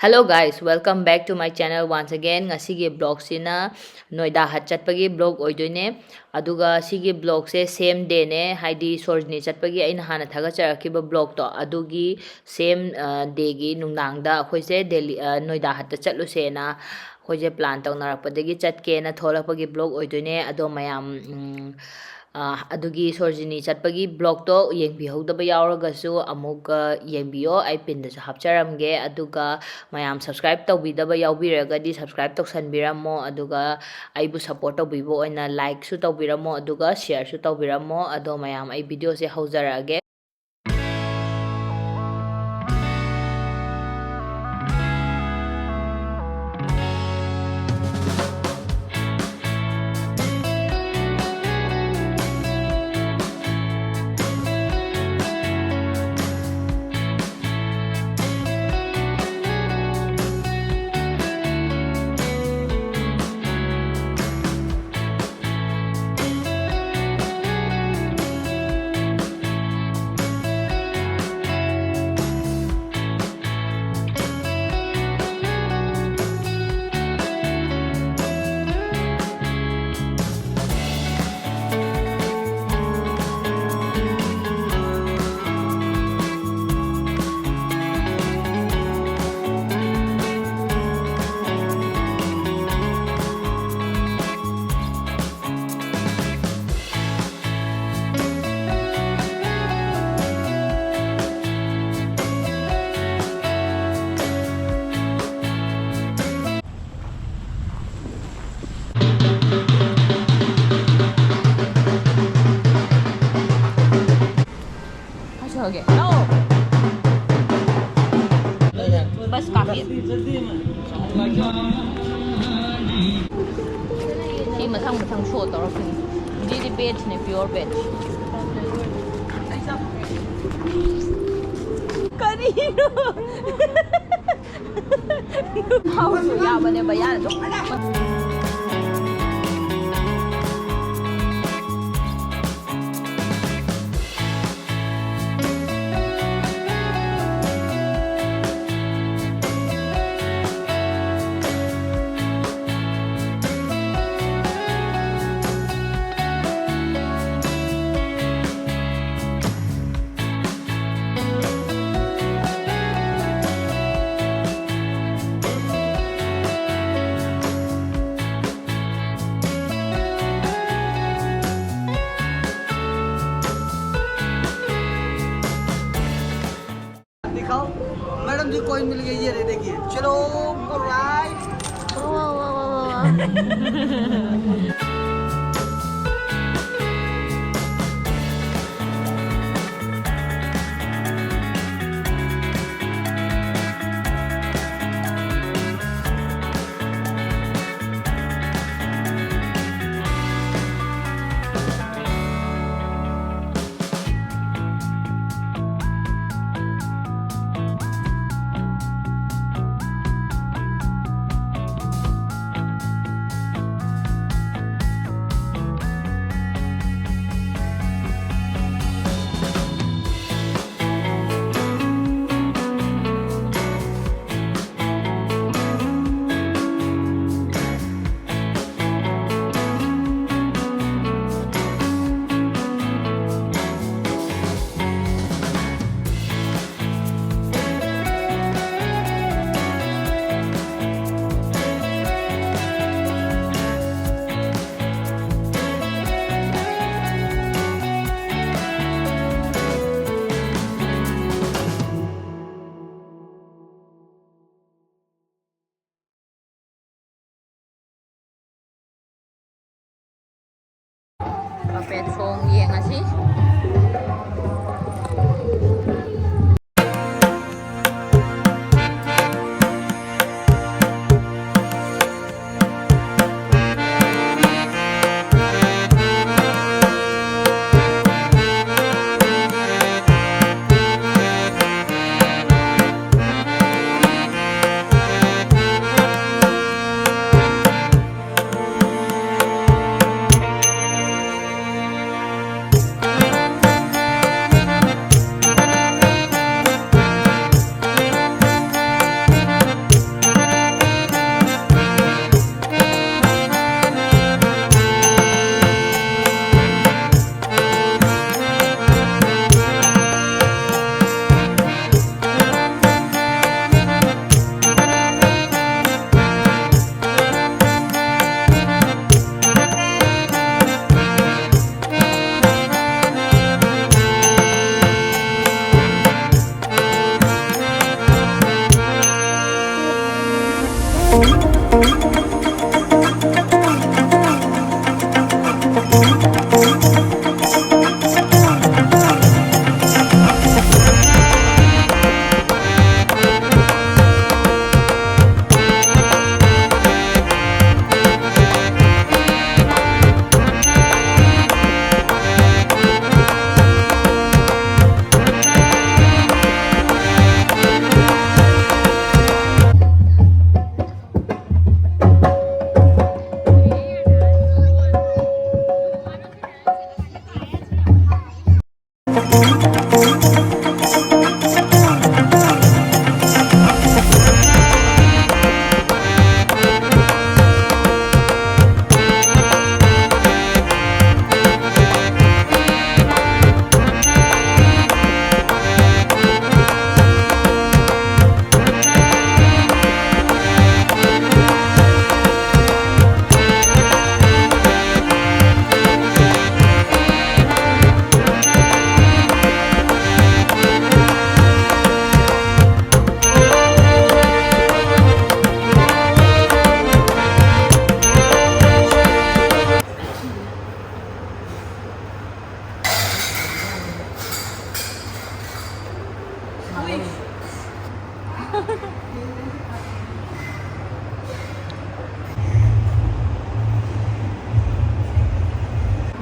Hello guys, welcome back to my channel once again. Ngasigi vlog sina Noida hat chatpagi vlog oidoine. Aduga sigi vlog se same day ne haidi Sorjini chatpagi aina hana thaga charakiba vlog to adugi same day gi nungnang da akhoi se Delhi Noida hat chatlu se na akhoi je plan tawnarapadagi chatke na tholapagi vlog oidoine ado mayam adugi Sorjini chatpagi blog to yengbihodaba yauragasu amuk yengbiyo ai pin da hapcharamge aduga mayam subscribe tawbidaba yaubiragadi subscribe tawsanbiramo aduga aibu support tawbibo oina like su tawbiramo aduga share su tawbiramo ado mayam ai video se haujarage Okay. No. बस काफी है 이 Mathang show तौरफिनी जी beige ने pure beige करीनो house या बने बयान तो madam जी कोई मिल गई है देखिए चलो right Kapet song yang ngasih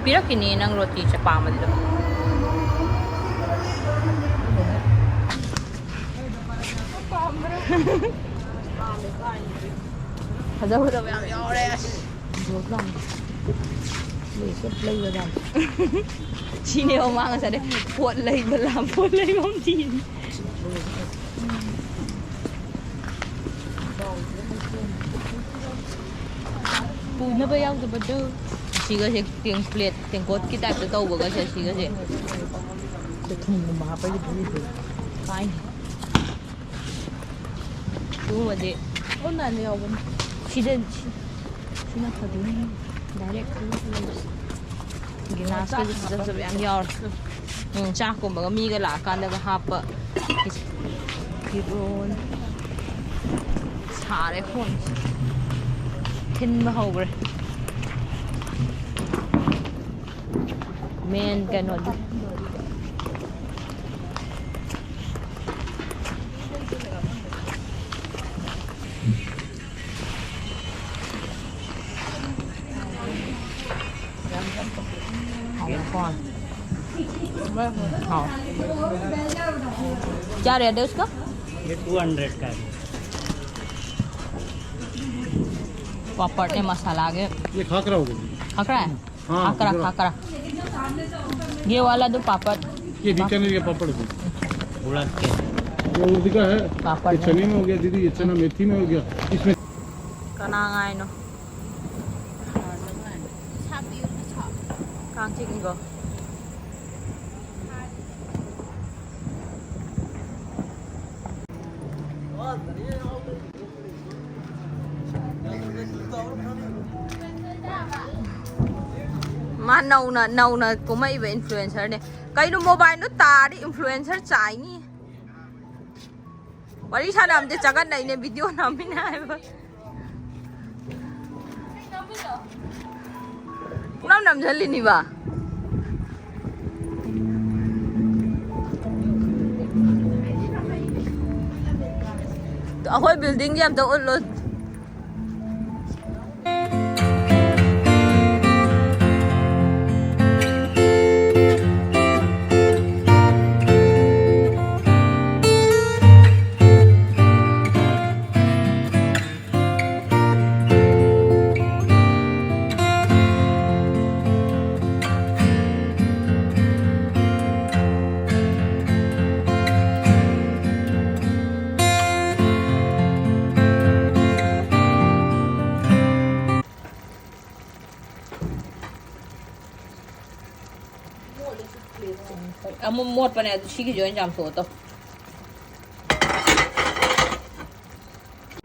Pirakini ng roti sa pamad do. Hadaw-hadaw yang yores. Buat lang. Bisa play ba dan? Sini o mga sa de. Puat lay ba lang, puat lay mong tin. Pud na ba yaw sa bado? Siga siya tiếng plate, tiếng cốt cái type tàu bữa cái siga siya. Cái thùng mà phải đi đi. Fine. Đúng rồi đấy. Ôn là nhiều không? Chị nó thật đúng. Direct. Ginas cái gì rất là ăn nhiều. Chắc cũng mà mi cái lá can được hấp. Cái roll. Chả đấy không. Tin mà hầu rồi. Men ganon. Con. हाँ। क्या rate है उसका? ये 200 का है। पापड़ ने मसाला आगे। ये खाकरा हो गया। खाकरा है? हाँ, खाकरा खाकरा। ये वाला दो पापड़। ये बीकानेर के पापड़ है। उड़द के। ये उड़द का है। पापड़। ये चने में हो गया दीदी, ये चना मेथी में हो गया। इसमें Kanangay no. Kang chicken go. Nâu na của mấy về influencer này. Cái nó mobile nó tà đi influencer chạy ni. Wali sa nam de chagan nai ne video namin na ba. Nam jali ni ba. To ako'y building jam to ulod. Một phần này chị cái anh làm số to.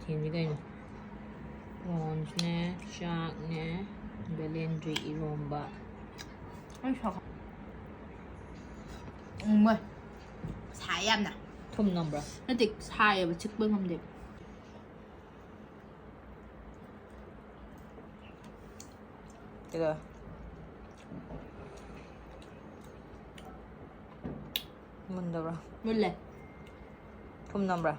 Thì cái này. Prawns nè, shark nè, belendri iromba. Anh sao? 뭐야? 사야나. Thum number. 근데 사야 왜 직분 하면 돼? 그래. 뭔데라? 몰래. 그럼 넘라.